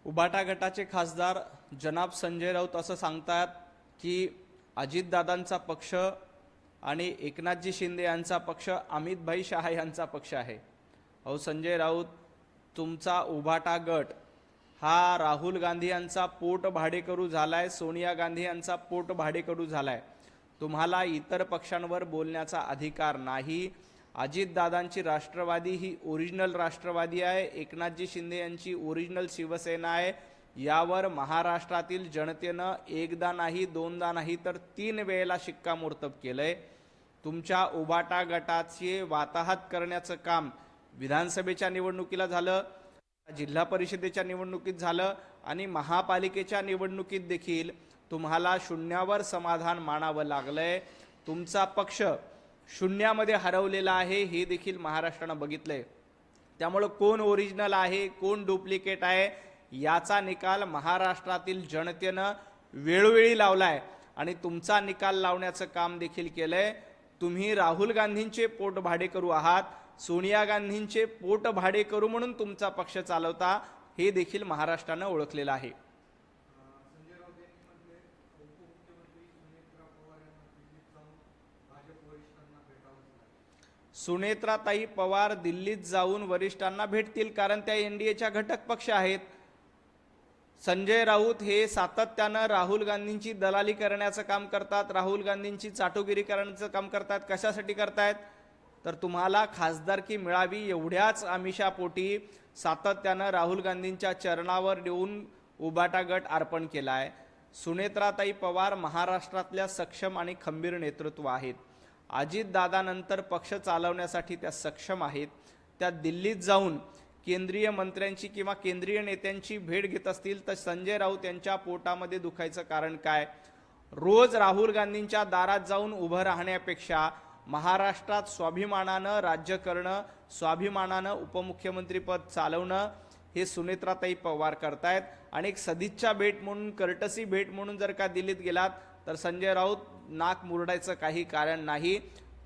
उबाटा गटाचे खासदार जनाब संजय राऊत असं सांगतात की अजितदादांचा पक्ष आणि एकनाथजी शिंदे यांचा पक्ष अमितभाई शहा यांचा पक्ष आहे। अहो संजय राऊत, तुमचा उबाटा गट हा राहुल गांधी यांचा पोट भाडेकरू झालाय, सोनिया गांधी यांचा पोट भाडेकरू झालाय। तुम्हाला इतर पक्षांवर बोलण्याचा अधिकार नाही। अजितदादांची राष्ट्रवादी ही ओरिजिनल राष्ट्रवादी आहे, एकनाथजी शिंदे यांची ओरिजिनल शिवसेना आहे। यावर महाराष्ट्रातील जनतेनं एकदा नाही दोनदा नाही तर 3 वेळेला शिक्कामोर्तब केलंय। तुमच्या उबाटा गटाचे वाताहत करण्याचं काम विधानसभेच्या निवडणुकीला झालं, जिल्हा परिषदेच्या निवडणुकीत झालं आणि महापालिकेच्या निवडणुकीत देखील तुम्हाला शून्यावर समाधान मानावं लागलंय। तुमचा पक्ष शून्यामध्ये हरवलेला आहे हे देखील महाराष्ट्रानं बघितलंय। त्यामुळे कोण ओरिजिनल आहे कोण डुप्लिकेट आहे याचा निकाल महाराष्ट्रातील जनतेनं वेळोवेळी लावलाय आणि तुमचा निकाल लावण्याचं काम देखील केलंय। तुम्ही राहुल गांधींचे पोट भाडेकरू आहात, सोनिया गांधींचे पोट भाडेकरू म्हणून तुमचा पक्ष चालवता हे देखील महाराष्ट्रानं ओळखलेलं आहे। सुनेत्राताई पवार दिल्लीत जाऊन वरिष्ठांना भेटतील, कारण त्या एनडीएच्या घटक पक्ष आहेत। संजय राऊत हे सातत्यानं राहुल गांधींची दलाली करण्याचं काम करतात, राहुल गांधींची चाटुगिरी करण्याचं काम करतात। कशासाठी करतायत तर तुम्हाला खासदारकी मिळावी एवढ्याच आमिषापोटी सातत्यानं राहुल गांधींच्या चरणावर देऊन उबाटा गट अर्पण केलाय। सुनेत्राताई पवार महाराष्ट्रातल्या सक्षम आणि खंबीर नेतृत्व आहेत। अजितदादानंतर पक्ष चालवण्यासाठी त्या सक्षम आहेत। त्या दिल्लीत जाऊन केंद्रीय मंत्र्यांची किंवा केंद्रीय नेत्यांची भेट घेत असतील तर संजय राऊत यांच्या पोटामध्ये दुखायचं कारण काय? रोज राहुल गांधींच्या दारात जाऊन उभं राहण्यापेक्षा महाराष्ट्रात स्वाभिमानानं राज्य करणं, स्वाभिमानानं उपमुख्यमंत्रीपद चालवणं हे सुनेत्राताई पवार करतायत। आणि एक सदिच्छा भेट म्हणून, कर्टसी भेट म्हणून जर का दिल्लीत गेलात तर संजय राऊत नाक मुरडायचं काही कारण नाही।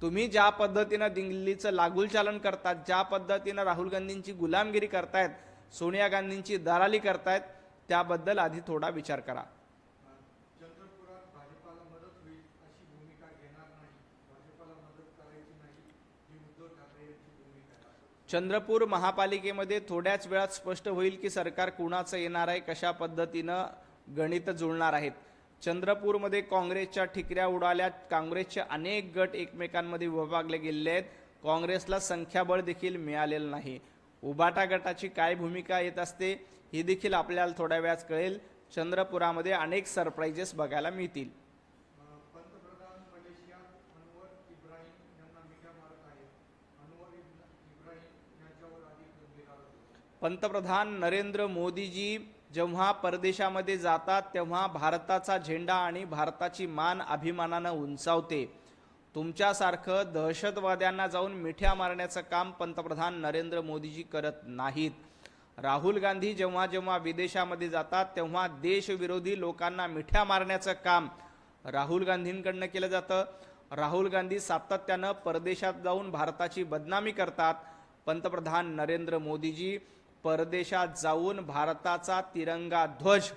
तुम्ही ज्या पद्धतीनं दिल्लीचं लागूलचालन करतात, ज्या पद्धतीनं राहुल गांधींची गुलामगिरी करतायत, सोनिया गांधींची दलाली करतायत, त्याबद्दल आधी थोडा विचार करा। चंद्रपूर महापालिकेमध्ये थोड्याच वेळात स्पष्ट होईल की सरकार कुणाचं येणार आहे, कशा पद्धतीनं गणित जुळणार आहेत। चंद्रपूरमध्ये काँग्रेसच्या ठिकऱ्या उडाल्या, काँग्रेसचे अनेक गट एकमेकांमध्ये विभागले गेलेले आहेत, काँग्रेसला संख्याबळ देखील मिळालेलं नाही। उबाटा गटाची काय भूमिका येत असते ही देखील आपल्याला थोड्या वेळात कळेल। चंद्रपुरामध्ये अनेक सरप्राइजेस बघायला मिळतील। पंतप्रधान नरेंद्र मोदीजी जेव्हा परदेशामध्ये जातात तेव्हा भारताचा झेंडा आणि भारताची मान अभिमानानं उंचावते। तुमच्यासारखं दहशतवाद्यांना जाऊन मिठ्या मारण्याचं काम पंतप्रधान नरेंद्र मोदीजी करत नाहीत। राहुल गांधी जेव्हा जेव्हा विदेशामध्ये जातात तेव्हा देशविरोधी लोकांना मिठ्या मारण्याचं काम राहुल गांधींकडनं केलं जातं। राहुल गांधी सातत्यानं परदेशात जाऊन भारताची बदनामी करतात। पंतप्रधान नरेंद्र मोदीजी परदेशात जाऊन भारताचा तिरंगा ध्वज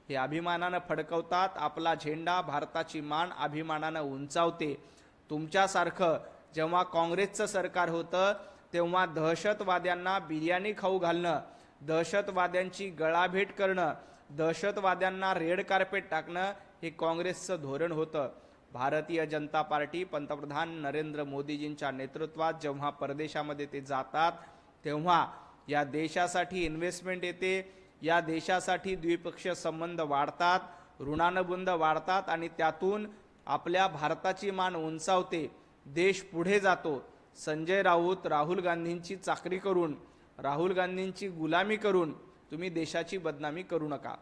हे अभिमानानं फडकवतात, आपला झेंडा, भारताची मान अभिमानानं उंचावते। तुमच्यासारखं जेव्हा काँग्रेसचं सरकार होतं तेव्हा दहशतवाद्यांना बिर्याणी खाऊ घालणं, दहशतवाद्यांची गळाभेट करणं, दहशतवाद्यांना रेड कार्पेट टाकणं हे काँग्रेसचं धोरण होतं। भारतीय जनता पार्टी पंतप्रधान नरेंद्र मोदीजींच्या नेतृत्वात जेव्हा परदेशामध्ये ते जातात तेव्हा या देशासाठी इन्व्हेस्टमेंट येते, या देशासाठी द्विपक्षीय संबंध वाढतात, ऋणानुबंध वाढतात आणि त्यातून आपल्या भारताची मान उंचावते, देश पुढे जातो। संजय राऊत राहुल गांधींची चाकरी करून, राहुल गांधींची गुलामी करून तुम्ही देशाची बदनामी करू नका।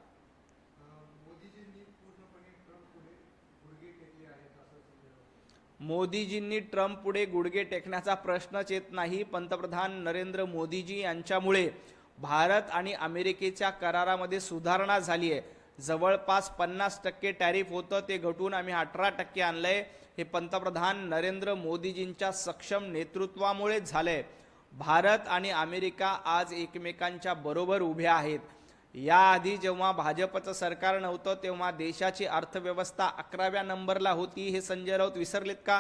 मोदीजींनी ट्रम्प पुढे गुडघे टेकण्याचा प्रश्नच येत नाही। पंतप्रधान नरेंद्र मोदीजी यांच्यामुळे भारत आणि अमेरिकेच्या करारामध्ये सुधारणा झाली आहे। जवळपास 50% टॅरिफ होतं ते घटून आम्ही 18% आणलंय। हे पंतप्रधान नरेंद्र मोदीजींच्या सक्षम नेतृत्वामुळे झालंय। भारत आणि अमेरिका आज एकमेकांच्या बरोबर उभे आहेत। याआधी जेव्हा भाजपचं सरकार नव्हतं तेव्हा देशाची अर्थव्यवस्था 11व्या नंबरला होती. हे संजय राऊत विसरलेत का?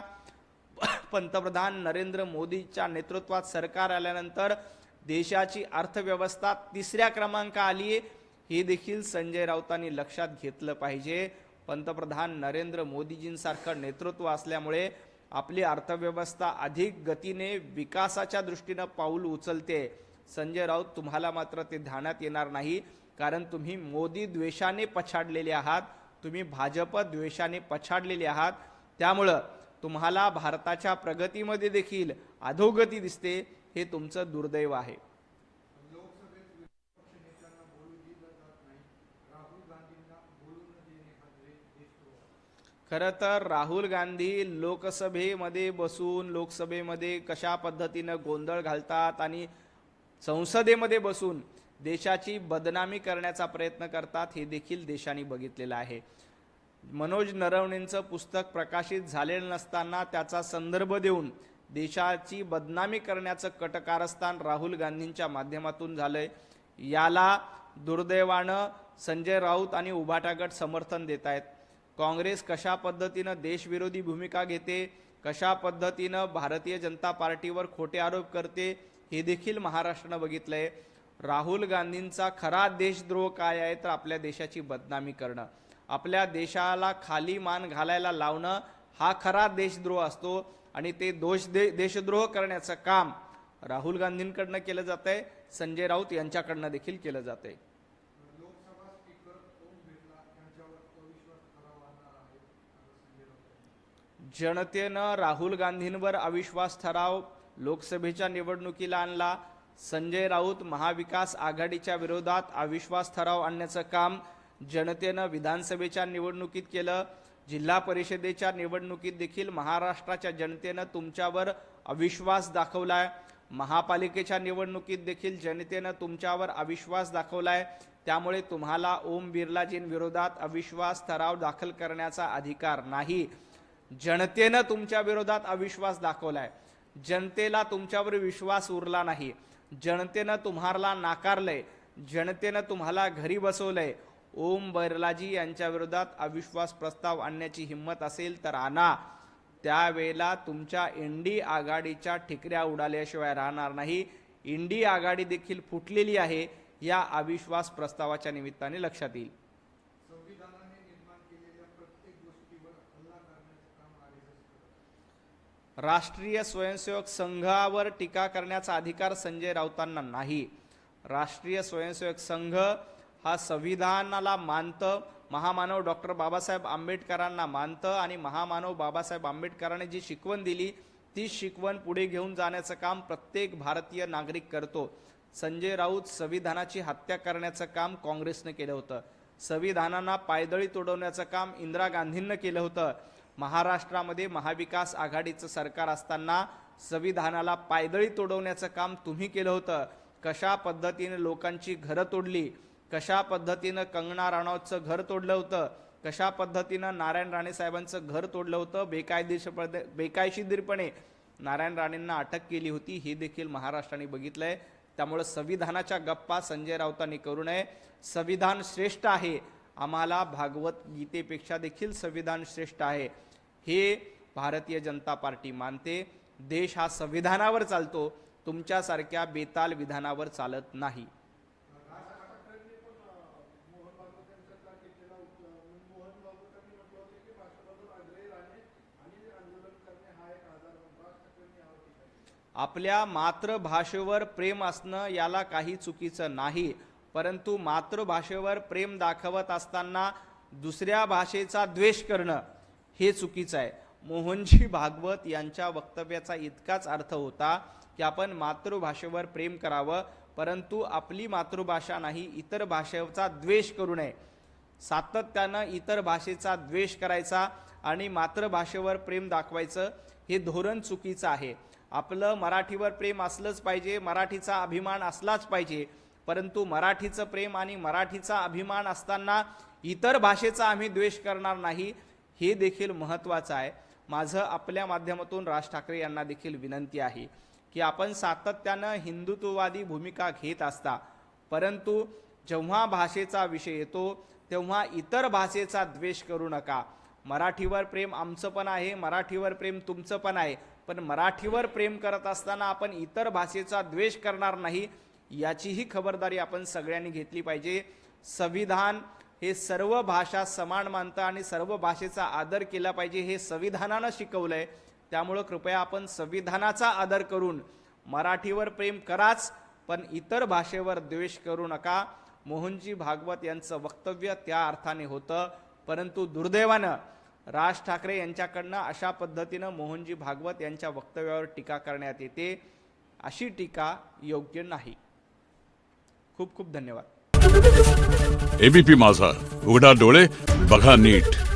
पंतप्रधान नरेंद्र मोदींच्या नेतृत्वात सरकार आल्यानंतर देशाची अर्थव्यवस्था 3ऱ्या क्रमांका आली. हे देखील संजय राऊतांनी लक्षात घेतलं पाहिजे. पंतप्रधान नरेंद्र मोदीजींसारखं नेतृत्व असल्यामुळे आपली अर्थव्यवस्था अधिक गतीने विकासाच्या दृष्टीने पाऊल उचलते. संजय राऊत, तुम्हाला मात्र ते ध्यानात येणार नाही, कारण तुम्ही मोदी द्वेषाने पछाडलेले आहात, तुम्ही भाजप द्वेषाने पछाडलेले आहात. त्यामुळं तुम्हाला भारताच्या प्रगतीमध्ये देखील अधोगती दिसते. हे तुमचं दुर्दैव आहे. खरं तर राहुल गांधी लोकसभेमध्ये बसून लोकसभेमध्ये कशा पद्धतीनं गोंधळ घालतात आणि संसदेमध्ये बसून देशाची बदनामी करण्याचा प्रयत्न करतात हे देखील देशाने बघितलेलं आहे. मनोज नरवणेंचं पुस्तक प्रकाशित झालेलं नसताना त्याचा संदर्भ देऊन देशाची बदनामी करण्याचं कटकारस्थान राहुल गांधींच्या माध्यमातून झालंय. याला दुर्दैवानं संजय राऊत आणि उभाटा गट समर्थन देत आहेत. काँग्रेस कशा पद्धतीनं देशविरोधी भूमिका घेते, कशा पद्धतीनं भारतीय जनता पार्टीवर खोटे आरोप करते हे देखील महाराष्ट्रानं बघितलंय. राहुल गांधींचा खरा देशद्रोह काय आहे तर आपल्या देशाची बदनामी करणं, आपल्या देशाला खाली मान घालायला लावणं हा खरा देशद्रोह असतो. आणि ते देशद्रोह करण्याचं काम राहुल गांधींकडनं केलं जातंय, संजय राऊत यांच्याकडनं देखील केलं जातंय. जनतेनं राहुल गांधींवर अविश्वास ठराव लोकसभेच्या निवडणुकीला आणला. संजय राऊत महाविकास आघाडीच्या विरोधात अविश्वास ठराव आणण्याचं काम जनतेनं विधानसभेच्या निवडणुकीत केलं. जिल्हा परिषदेच्या निवडणुकीत देखील महाराष्ट्राच्या जनतेनं तुमच्यावर अविश्वास दाखवलाय. महापालिकेच्या निवडणुकीत देखील जनतेनं तुमच्यावर अविश्वास दाखवलाय. त्यामुळे तुम्हाला ओम बिर्लाजींविरोधात अविश्वास ठराव दाखल करण्याचा अधिकार नाही. जनतेनं तुमच्या विरोधात अविश्वास दाखवलाय. जनतेला तुमच्यावर विश्वास उरला नाही. जनतेनं तुम्हाला नाकारलंय. जनतेनं तुम्हाला घरी बसवलंय. ओम बिर्लाजी यांच्या विरोधात अविश्वास प्रस्ताव आणण्याची हिंमत असेल तर आणा. त्यावेळेला तुमच्या इंडी आघाडीच्या ठिकऱ्या उडाल्याशिवाय राहणार नाही. इंडी आघाडी देखील फुटलेली आहे या अविश्वास प्रस्तावाच्या निमित्ताने लक्षात येईल. राष्ट्रीय स्वयंसेवक संघावर टीका करण्याचा अधिकार संजय राऊतांना नाही. राष्ट्रीय स्वयंसेवक संघ हा संविधानाला मानतं, महामानव डॉक्टर बाबासाहेब आंबेडकरांना मानतं आणि महामानव बाबासाहेब आंबेडकरांनी जी शिकवण दिली ती शिकवण पुढे घेऊन जाण्याचं काम प्रत्येक भारतीय नागरिक करतो. संजय राऊत संविधानाची हत्या करण्याचं काम काँग्रेसनं केलं होतं. संविधानाला पायदळी तोडवण्याचं काम इंदिरा गांधींनी केलं होतं. महाराष्ट्रामध्ये महाविकास आघाडीचं सरकार असताना संविधानाला पायदळी तोडवण्याचं काम तुम्ही केलं होतं. कशा पद्धतीने लोकांची घरं तोडली, कशा पद्धतीनं कंगना राणौतचं घर तोडलं होतं, कशा पद्धतीनं नारायण राणे साहेबांचं घर तोडलं होतं. बेकायदेशीरपणे नारायण राणेंना अटक केली होती हे देखील महाराष्ट्राने बघितलंय. त्यामुळे संविधानाच्या गप्पा संजय राऊतांनी करू नये. संविधान श्रेष्ठ आहे, आम्हाला भागवत गीतेपेक्षा देखील संविधान श्रेष्ठ आहे हे भारतीय जनता पार्टी मानते. देश हा संविधानावर चालतो, तुमच्यासारख्या बेताल विधानावर चालत नाही. आपल्या मातृभाषेवर प्रेम असणं याला काही चुकीचं नाही, परंतु मातृभाषेवर प्रेम दाखवत असताना दुसऱ्या भाषेचा द्वेष करणं हे चुकीचं आहे. मोहनजी भागवत यांच्या वक्तव्याचा इतकाच अर्थ होता की आपण मातृभाषेवर प्रेम करावं, परंतु आपली मातृभाषा नाही इतर भाषेचा द्वेष करू नये. सातत्यानं इतर भाषेचा द्वेष करायचा आणि मातृभाषेवर प्रेम दाखवायचं हे धोरण चुकीचं आहे. आपलं मराठीवर प्रेम असलंच पाहिजे, मराठीचा अभिमान असलाच पाहिजे, परंतु मराठीचं प्रेम आणि मराठीचा अभिमान असताना इतर भाषेचा आम्ही द्वेष करणार नाही हे देखील महत्त्वाचं आहे. माझं आपल्या माध्यमातून राज ठाकरे यांना देखील विनंती आहे की आपण सातत्यानं हिंदुत्ववादी भूमिका घेत असता, परंतु जेव्हा भाषेचा विषय येतो तेव्हा इतर भाषेचा द्वेष करू नका. मराठीवर प्रेम आमचं पण आहे, मराठीवर प्रेम तुमचं पण आहे, पण मराठीवर प्रेम करत असताना आपण इतर भाषेचा द्वेष करणार नाही, याचीही खबरदारी आपण सगळ्यांनी घेतली पाहिजे. संविधान हे सर्व भाषा समान मानतं आणि सर्व भाषेचा आदर केला पाहिजे, हे संविधानानं शिकवलंय. त्यामुळं कृपया आपण संविधानाचा आदर करून मराठीवर प्रेम कराच, पण इतर भाषेवर द्वेष करू नका. मोहनजी भागवत यांचं वक्तव्य त्या अर्थाने होतं, परंतु दुर्दैवानं राज ठाकरे यांच्याकडनं अशा पद्धतीनं मोहनजी भागवत यांच्या वक्तव्यावर टीका करण्यात येते. अशी टीका योग्य नाही. खूप खूप धन्यवाद. एबीपी माझा, उघडा डोळे बघा नीट.